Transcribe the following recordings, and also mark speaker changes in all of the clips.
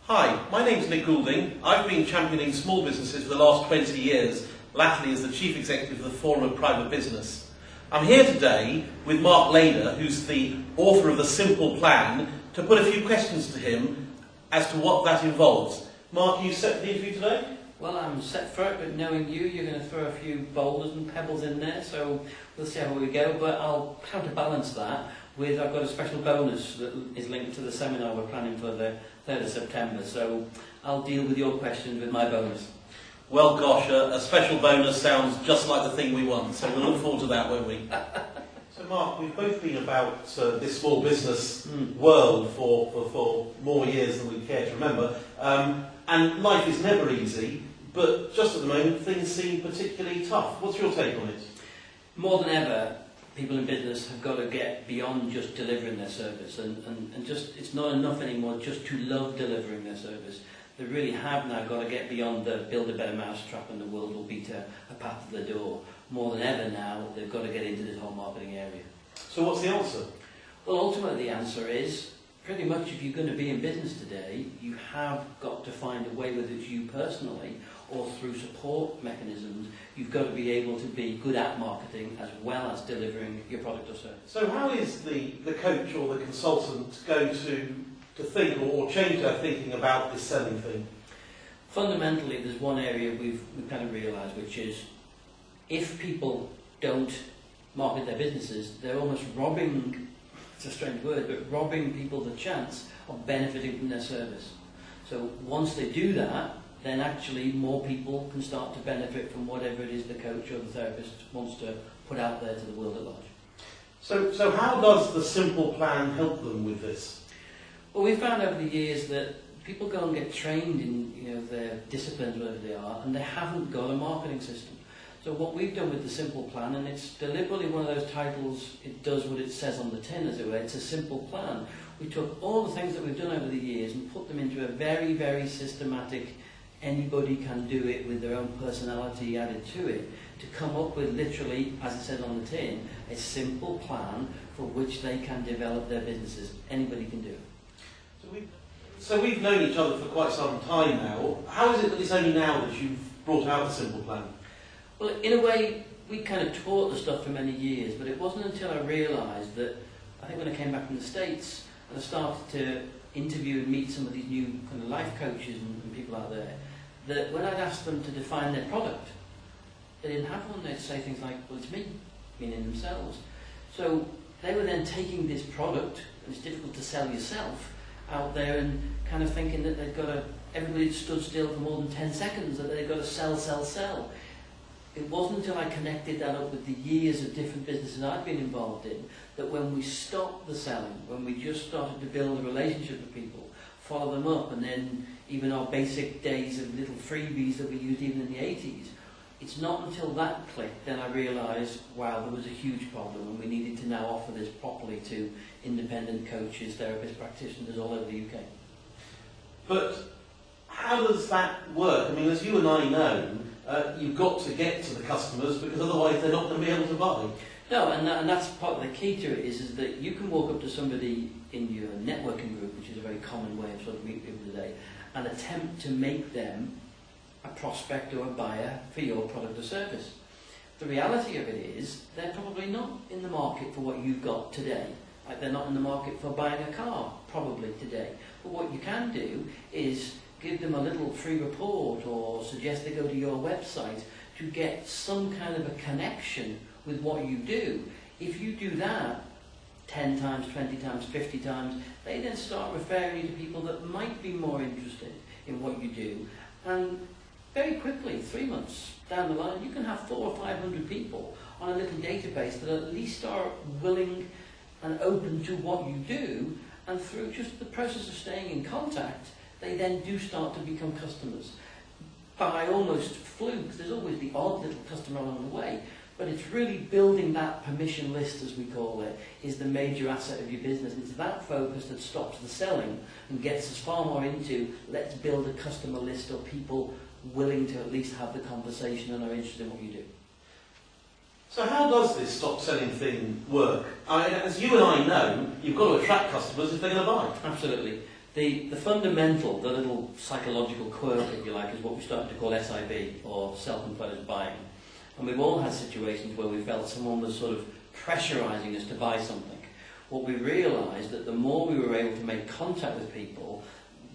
Speaker 1: Hi, my name's Nick Goulding. I've been championing small businesses for the last 20 years, latterly as the Chief Executive of the Forum of Private Business. I'm here today with Mark Layder, who's the author of The Simple Plan, to put a few questions to him as to what that involves. Mark, are you set for the interview today?
Speaker 2: Well, I'm set for it, but knowing you, you're going to throw a few boulders and pebbles in there, so we'll see how we go. But I'll counterbalance that with, I've got a special bonus that is linked to the seminar we're planning for the 3rd of September, so I'll deal with your questions with my bonus.
Speaker 1: Well, gosh, a special bonus sounds just like the thing we want, so we'll look forward to that, won't we? So, Mark, we've both been about this small business world for more years than we care to remember, and life is never easy, but just at the moment things seem particularly tough. What's your take on it? More
Speaker 2: than ever, people in business have got to get beyond just delivering their service, and just it's not enough anymore just to love delivering their service. They really have now got to get beyond the build a better mousetrap and the world will beat a path to the door. More than ever now, they've got to get into this whole marketing area.
Speaker 1: So what's the answer?
Speaker 2: Well, ultimately the answer is, pretty much if you're going to be in business today, you have got to find a way, whether it's you personally or through support mechanisms, you've got to be able to be good at marketing as well as delivering your product or service. So how is the coach or the consultant going to think or change their thinking about this selling thing? Fundamentally, there's one area we've kind of realised, which is if people don't market their businesses, they're almost robbing, it's a strange word, but robbing people the chance of benefiting from their service. So once they do that, then actually more people can start to benefit from whatever it is the coach or the therapist wants to put out there to the world at large. So how does the Simple Plan help them with this? Well, we've found over the years that people go and get trained in their disciplines, whatever they are, and they haven't got a marketing system. So what we've done with the Simple Plan, and it's deliberately one of those titles, it does what it says on the tin, as it were, it's a simple plan. We took all the things that we've done over the years and put them into a very, very systematic, anybody can do it with their own personality added to it, to come up with literally, as it says on the tin, a simple plan for which they can develop their businesses. Anybody can do it. So we've known each other for quite some time now. How is it that it's only now that you've brought out the Simple Plan? Well, in a way, we kind of taught the stuff for many years, but it wasn't until I realised that, I think when I came back from the States, and I started to interview and meet some of these new kind of life coaches and people out there, that when I'd asked them to define their product, they didn't have one. They'd say things like, well, it's me, meaning themselves. So they were then taking this product, and it's difficult to sell yourself, out there and kind of thinking that they've got to, everybody stood still for more than 10 seconds, that they've got to sell, sell, sell. It wasn't until I connected that up with the years of different businesses I've been involved in, that when we stopped the selling, when we just started to build a relationship with people, follow them up, and then even our basic days of little freebies that we used even in the 80s, it's not until that clicked then I realised, wow, there was a huge problem and we needed to now offer this properly to independent coaches, therapists, practitioners all over the UK. But how does that work? I mean, as you and I know, you've got to get to the customers because otherwise they're not going to be able to buy. No, and that's part of the key to it, is that you can walk up to somebody in your networking group, which is a very common way of sort of meeting people today, and attempt to make them a prospect or a buyer for your product or service. The reality of it is they're probably not in the market for what you've got today. Like they're not in the market for buying a car, probably today. But what you can do is give them a little free report or suggest they go to your website to get some kind of a connection with what you do. If you do that 10 times, 20 times, 50 times, they then start referring you to people that might be more interested in what you do. And very quickly, 3 months down the line, you can have 400 or 500 people on a little database that at least are willing and open to what you do, and through just the process of staying in contact, they then do start to become customers. By almost fluke, there's always the odd little customer along the way, but it's really building that permission list, as we call it, is the major asset of your business. It's that focus that stops the selling and gets us far more into, let's build a customer list of people willing to at least have the conversation and are interested in what you do. So how does this stop selling thing work? I mean, as you and I know, you've got to attract customers if they're going to buy. Absolutely. The fundamental, the little psychological quirk, if you like, is what we started to call SIB, or self-imposed buying. And we've all had situations where we felt someone was sort of pressurising us to buy something. What we realised that the more we were able to make contact with people,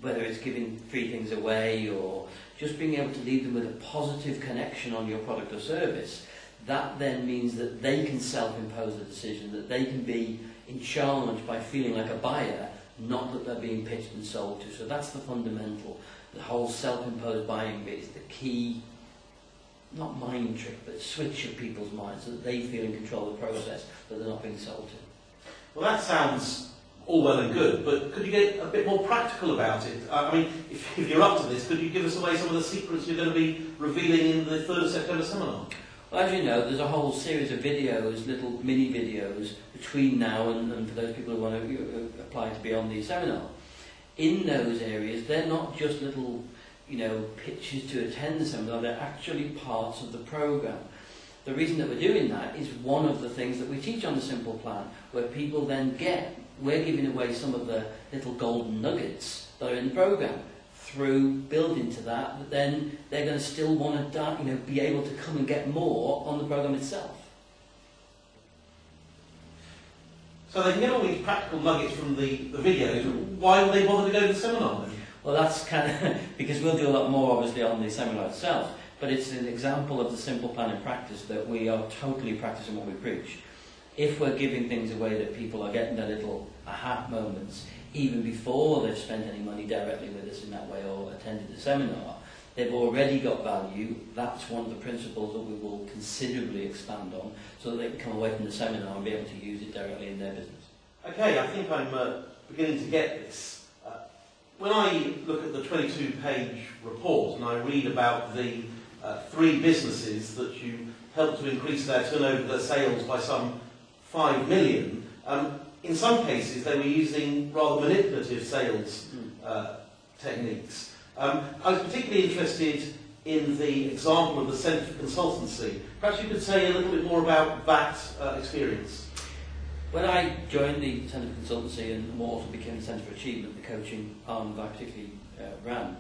Speaker 2: whether it's giving free things away or just being able to leave them with a positive connection on your product or service, that then means that they can self-impose the decision, that they can be in charge by feeling like a buyer, not that they're being pitched and sold to. So that's the fundamental. The whole self-imposed buying bit is the key, not mind trick, but switch of people's minds, so that they feel in control of the process, that they're not being sold to.
Speaker 1: Well, that sounds all well and good, but could you get a bit more practical about it? I mean, if you're up to this, could you give us away some of the secrets you're going to be revealing in the 3rd of September seminar?
Speaker 2: Well, as you know, there's a whole series of videos, little mini videos, between now and for those people who want to apply to be on the seminar. In those areas, they're not just little, pitches to attend the seminar, they're actually parts of the programme. The reason that we're doing that is one of the things that we teach on the Simple Plan, where people then we're giving away some of the little golden nuggets that are in the programme. Through building to that, then they're going to still want to, be able to come and get more on the programme itself.
Speaker 1: So they can get all these practical nuggets from the videos. Why would they bother to go to the seminar then?
Speaker 2: Well, that's kind of because we'll do a lot more obviously on the seminar itself. But it's an example of the Simple Plan in practice, that we are totally practicing what we preach. If we're giving things away that people are getting their little aha moments, even before they've spent any money directly with us in that way or attended the seminar, they've already got value. That's one of the principles that we will considerably expand on, so that they can come away from the seminar and be able to use it directly in their business.
Speaker 1: Okay, I think I'm beginning to get this. When I look at the 22-page report and I read about the 3 businesses that you helped to increase their turnover, their sales by some 5 million, in some cases they were using rather manipulative sales techniques. I was particularly interested in the example of the Centre for Consultancy. Perhaps you could say a little bit more about that experience.
Speaker 2: When I joined the Centre for Consultancy and what also became the Centre for Achievement, the coaching arm that I particularly ran,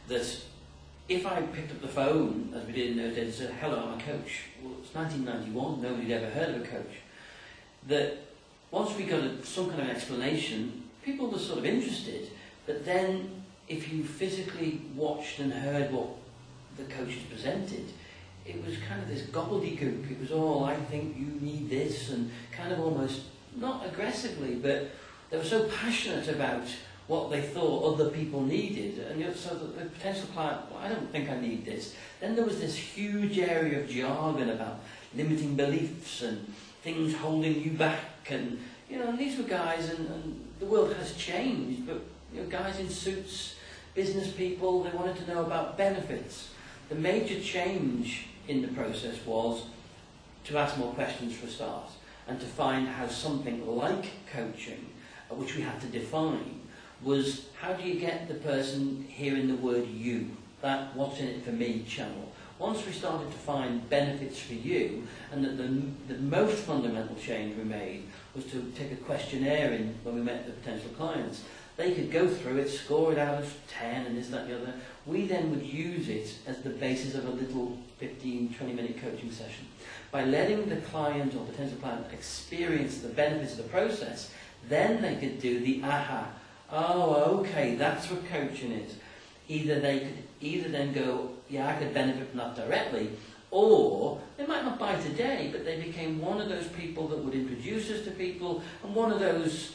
Speaker 2: that if I picked up the phone, as we did in those days, and said, "Hello, I'm a coach," well, it's 1991, nobody had ever heard of a coach. That once we got some kind of explanation, people were sort of interested, but then if you physically watched and heard what the coaches presented, it was kind of this gobbledygook. It was all, "I think you need this," and kind of almost, not aggressively, but they were so passionate about what they thought other people needed, and so that the potential client, "Well, I don't think I need this." Then there was this huge area of jargon about limiting beliefs and things holding you back, and and these were guys, and the world has changed, but guys in suits, business people, they wanted to know about benefits. The major change in the process was to ask more questions for a start, and to find how something like coaching, which we had to define, was how do you get the person hearing the word "you", that "what's in it for me" channel. Once we started to find benefits for you, and that the most fundamental change we made was to take a questionnaire in when we met the potential clients. They could go through it, score it out of 10 and this, that and the other. We then would use it as the basis of a little 15, 20-minute coaching session. By letting the client or potential client experience the benefits of the process, then they could do the aha. "Oh, okay, that's what coaching is." Either they could then go, "Yeah, I could benefit from that directly," or they might not buy today, but they became one of those people that would introduce us to people, and one of those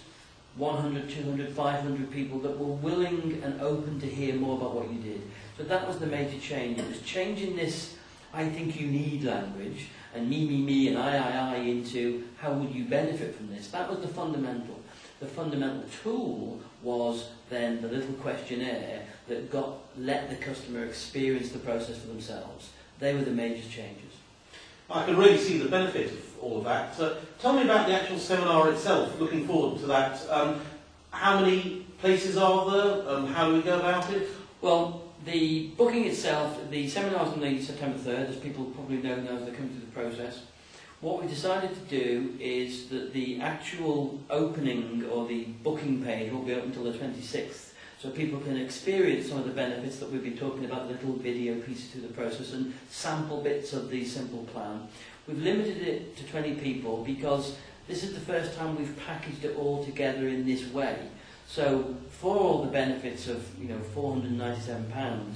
Speaker 2: 100, 200, 500 people that were willing and open to hear more about what you did. So that was the major change. It was changing this "I think you need" language, and me, and I into "how would you benefit from this?" That was the fundamental. The fundamental tool was then the little questionnaire that let the customer experience the process for themselves. They were the major changes.
Speaker 1: I can really see the benefit of all of that. Tell me about the actual seminar itself, looking forward to that. How many places are there? How do we go about it?
Speaker 2: Well, the booking itself, the seminar's on the September 3rd, as people probably know now as they come through the process. What we decided to do is that the actual opening or the booking page won't be open until the 26th, so people can experience some of the benefits that we've been talking about, the little video pieces through the process, and sample bits of the simple plan. We've limited it to 20 people because this is the first time we've packaged it all together in this way. So for all the benefits of £497,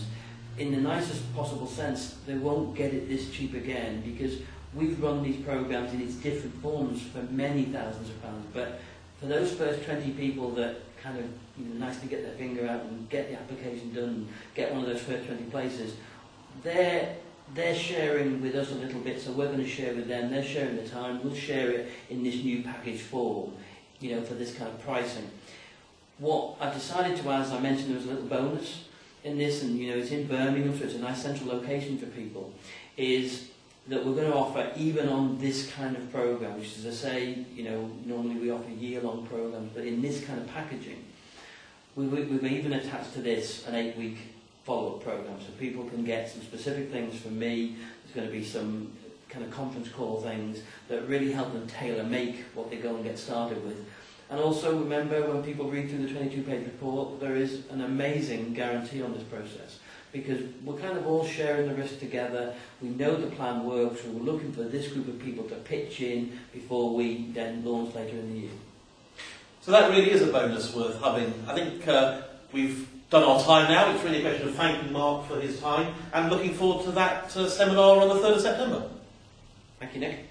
Speaker 2: in the nicest possible sense, they won't get it this cheap again, because we've run these programs in its different forms for many thousands of pounds. But for those first 20 people that kind of nicely get their finger out and get the application done and get one of those first 20 places, they're sharing with us a little bit, so we're going to share with them. They're sharing the time. We'll share it in this new package form, for this kind of pricing. What I've decided to add, as I mentioned, there was a little bonus in this, and it's in Birmingham, so it's a nice central location for people, is that we're going to offer, even on this kind of program, which, as I say, normally we offer year-long programs, but in this kind of packaging, we've even attached to this an 8-week follow-up program, so people can get some specific things from me. There's going to be some kind of conference call things that really help them tailor-make what they go and get started with. And also remember, when people read through the 22-page report, there is an amazing guarantee on this process, because we're kind of all sharing the risk together. We know the plan works, so we're looking for this group of people to pitch in before we then launch later in the year.
Speaker 1: So that really is a bonus worth having. I think we've done our time now. It's really a question of thanking Mark for his time and looking forward to that seminar on the 3rd of September.
Speaker 2: Thank you, Nick.